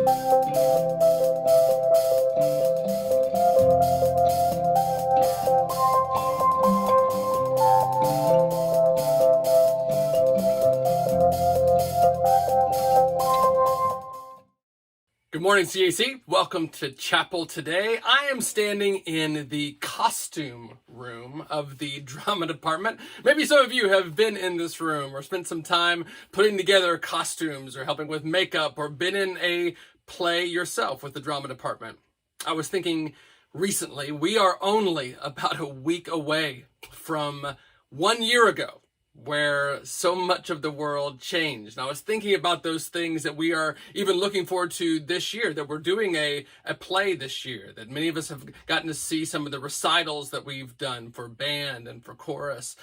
Good morning, CAC. Welcome to chapel today. I am standing in the costume room of the drama department. Maybe some of you have been in this room or spent some time putting together costumes or helping with makeup or been in a play yourself with the drama department. I was thinking recently, we are only about a week away from 1 year ago, where so much of the world changed. And I was thinking about those things that we are even looking forward to this year, that we're doing a play this year, that many of us have gotten to see some of the recitals that we've done for band and for chorus.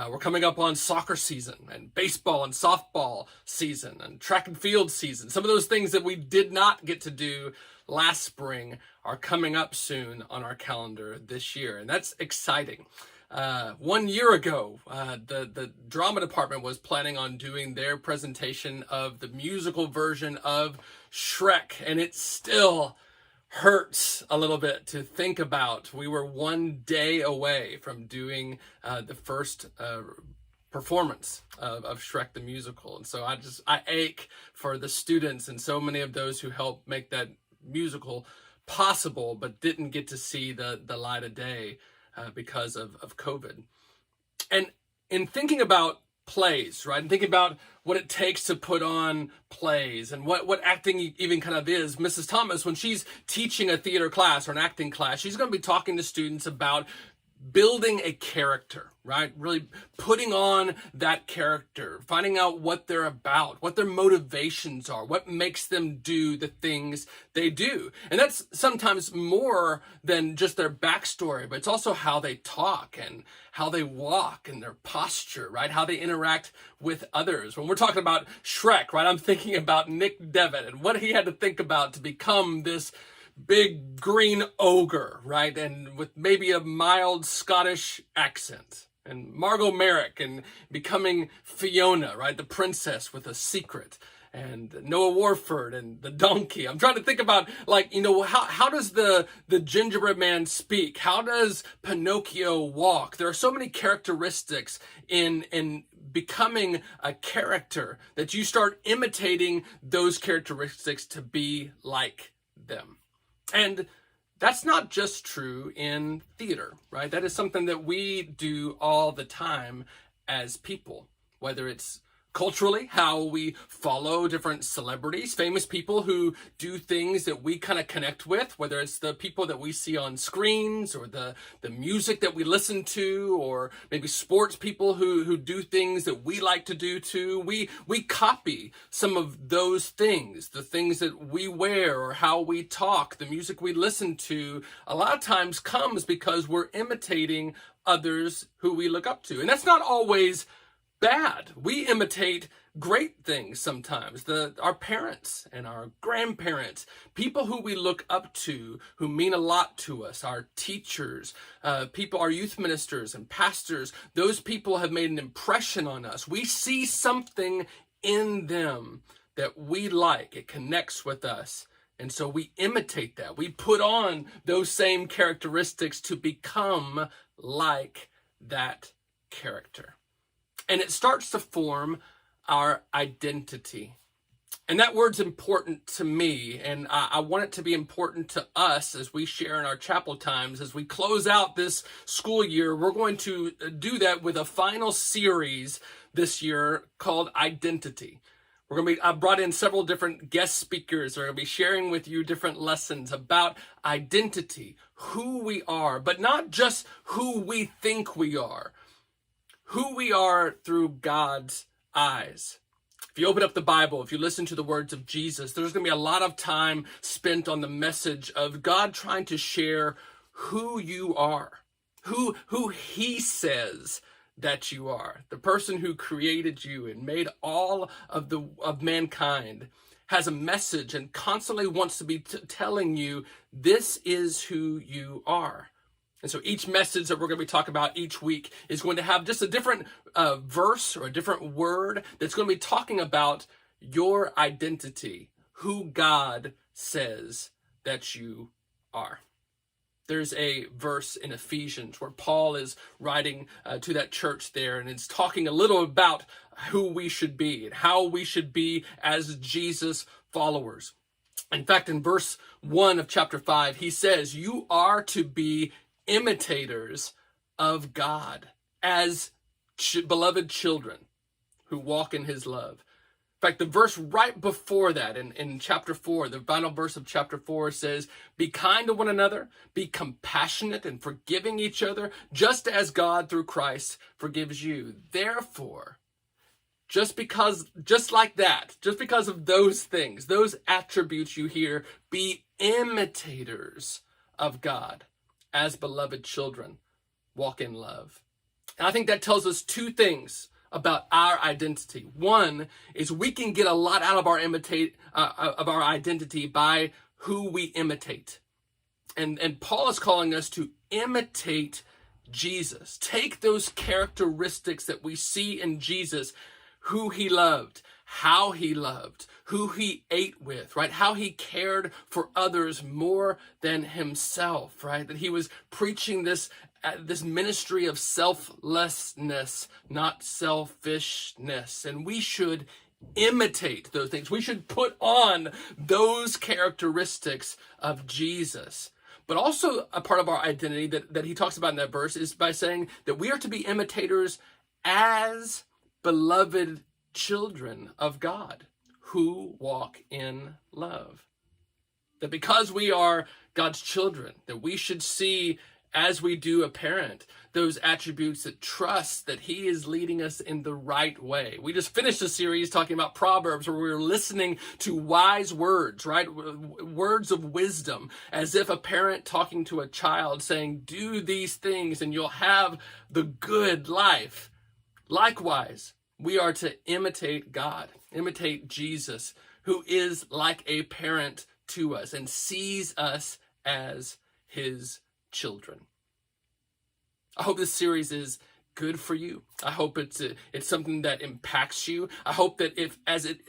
We're coming up on soccer season and baseball and softball season and track and field season. Some of those things that we did not get to do last spring are coming up soon on our calendar this year. And that's exciting. 1 year ago, the drama department was planning on doing their presentation of the musical version of Shrek, and it still hurts a little bit to think about. We were 1 day away from doing the first performance of Shrek the musical, and so I ache for the students and so many of those who helped make that musical possible, but didn't get to see the light of day because of COVID. And in thinking about plays, right, and thinking about what it takes to put on plays and what acting even kind of is, Mrs. Thomas, when she's teaching a theater class or an acting class, she's going to be talking to students about building a character, right? Really putting on that character, finding out what they're about, what their motivations are, what makes them do the things they do. And that's sometimes more than just their backstory, but it's also how they talk and how they walk and their posture, right? How they interact with others. When we're talking about Shrek, right, I'm thinking about Nick Devitt and what he had to think about to become this big green ogre, right? And with maybe a mild Scottish accent. And Margot Merrick and becoming Fiona, right? The princess with a secret. And Noah Warford and the donkey. I'm trying to think about, like, you know, how does the gingerbread man speak? How does Pinocchio walk? There are so many characteristics in becoming a character that you start imitating those characteristics to be like them. And that's not just true in theater, right? That is something that we do all the time as people, whether it's culturally, how we follow different celebrities, famous people who do things that we kind of connect with, whether it's the people that we see on screens or the music that we listen to, or maybe sports people who do things that we like to do too. We copy some of those things, the things that we wear or how we talk, the music we listen to, a lot of times comes because we're imitating others who we look up to. And that's not always bad. We imitate great things sometimes. Our parents and our grandparents, people who we look up to, who mean a lot to us, our teachers, our youth ministers and pastors, those people have made an impression on us. We see something in them that we like. It connects with us. And so we imitate that. We put on those same characteristics to become like that character. And it starts to form our identity. And that word's important to me, and I want it to be important to us as we share in our chapel times. As we close out this school year, we're going to do that with a final series this year called Identity. I've brought in several different guest speakers who are going to be sharing with you different lessons about identity, who we are, but not just who we think we are, who we are through God's eyes. If you open up the Bible, if you listen to the words of Jesus, there's going to be a lot of time spent on the message of God trying to share who you are, who he says that you are. The person who created you and made all of mankind has a message and constantly wants to be telling you this is who you are. And so each message that we're going to be talking about each week is going to have just a different verse or a different word that's going to be talking about your identity, who God says that you are. There's a verse in Ephesians where Paul is writing to that church there, and it's talking a little about who we should be and how we should be as Jesus followers. In fact, in verse 1 of chapter 5, he says, you are to be imitators of God as beloved children who walk in his love. In fact, the verse right before that in chapter 4, the final verse of chapter 4 says, be kind to one another, be compassionate and forgiving each other, just as God through Christ forgives you. Therefore, just like that, just because of those things, those attributes you hear, be imitators of God as beloved children, walk in love. And I think that tells us two things about our identity. One is we can get a lot out of our identity by who we imitate. And Paul is calling us to imitate Jesus. Take those characteristics that we see in Jesus, who he loved, how he loved, who he ate with, right? How he cared for others more than himself, right? That he was preaching this ministry of selflessness, not selfishness. And we should imitate those things. We should put on those characteristics of Jesus. But also a part of our identity that he talks about in that verse is by saying that we are to be imitators as beloved children of God who walk in love. That because we are God's children, that we should see, as we do a parent, those attributes that trust that he is leading us in the right way. We just finished a series talking about Proverbs where we were listening to wise words, right? Words of wisdom, as if a parent talking to a child saying, do these things and you'll have the good life. Likewise, we are to imitate God, imitate Jesus, who is like a parent to us and sees us as his children. I hope this series is good for you. I hope it's something that impacts you. I hope that as it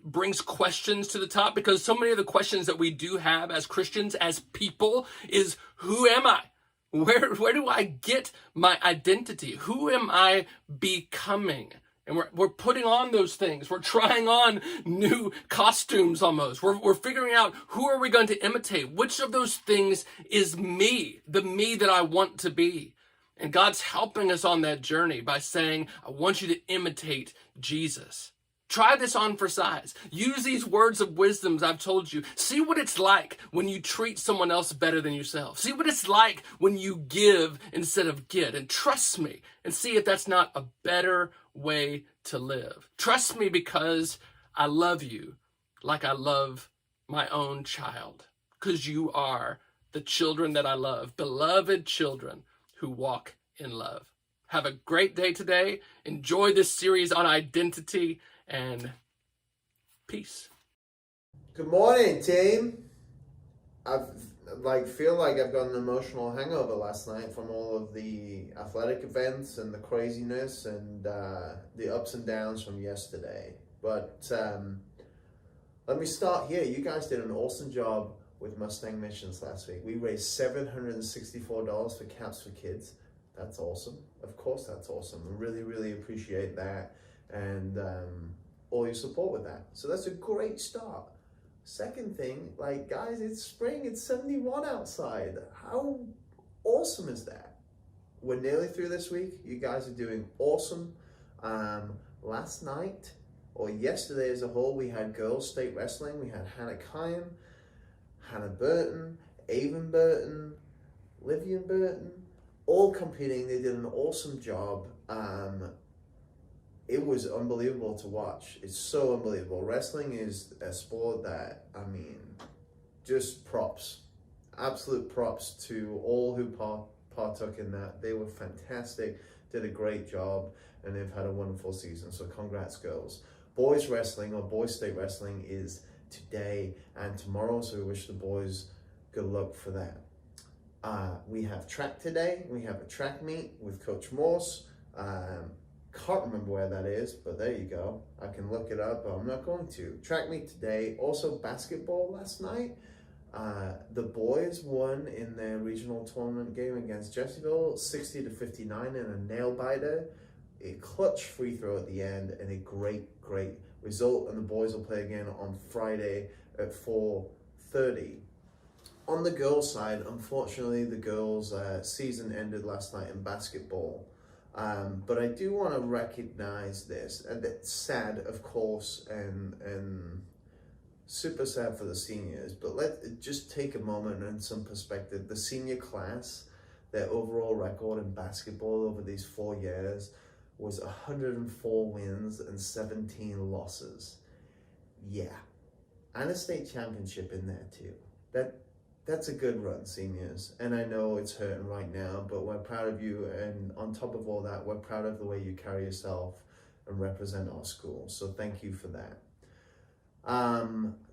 brings questions to the top, because so many of the questions that we do have as Christians, as people, is who am I? Where do I get my identity? Who am I becoming? And we're putting on those things. We're trying on new costumes almost. We're figuring out, who are we going to imitate? Which of those things is me, the me that I want to be? And God's helping us on that journey by saying, I want you to imitate Jesus. Try this on for size. Use these words of wisdom I've told you. See what it's like when you treat someone else better than yourself. See what it's like when you give instead of get. And trust me and see if that's not a better way to live. Trust me because I love you like I love my own child. Because you are the children that I love, beloved children who walk in love. Have a great day today. Enjoy this series on identity, and peace. Good morning, team. Feel like I've got an emotional hangover last night from all of the athletic events and the craziness and the ups and downs from yesterday. But let me start here. You guys did an awesome job with Mustang Missions last week. We raised $764 for Caps for Kids. That's awesome. Of course, that's awesome. I really, really appreciate that and all your support with that. So that's a great start. Second thing, guys, it's spring. It's 71 outside. How awesome is that? We're nearly through this week. You guys are doing awesome. Last night, or yesterday as a whole, we had girls state wrestling. We had Hannah Kyan, Hannah Burton, Avon Burton, Livian Burton, all competing. They did an awesome job. It was unbelievable to watch. It's so unbelievable. Wrestling is a sport that, just props. Absolute props to all who partook in that. They were fantastic, did a great job, and they've had a wonderful season. So congrats, girls. Boys wrestling, or boys state wrestling, is today and tomorrow, so we wish the boys good luck for that. We have track today. We have a track meet with Coach Morse. Can't remember where that is, but there you go. I can look it up, but I'm not going to. Track meet today. Also basketball last night. The boys won in their regional tournament game against Jeffreyville, 60-59 in a nail biter. A clutch free throw at the end, and a great result. And the boys will play again on Friday at 4:30. On the girls' side, unfortunately, the girls' season ended last night in basketball. But I do want to recognize this, and it's sad, of course, and super sad for the seniors, but let's just take a moment and some perspective. The senior class, their overall record in basketball over these 4 years was 104 wins and 17 losses. Yeah, and a state championship in there too. That's a good run, seniors. And I know it's hurting right now, but we're proud of you. And on top of all that, we're proud of the way you carry yourself and represent our school. So thank you for that.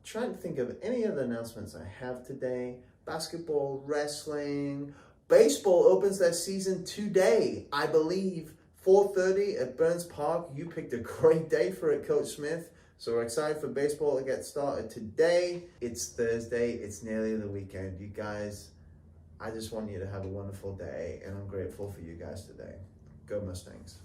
Trying to think of any other announcements I have today. Basketball, wrestling, baseball opens their season today, I believe, 4:30 at Burns Park. You picked a great day for it, Coach Smith. So we're excited for baseball to get started today. It's Thursday. It's nearly the weekend. You guys, I just want you to have a wonderful day, and I'm grateful for you guys today. Go Mustangs.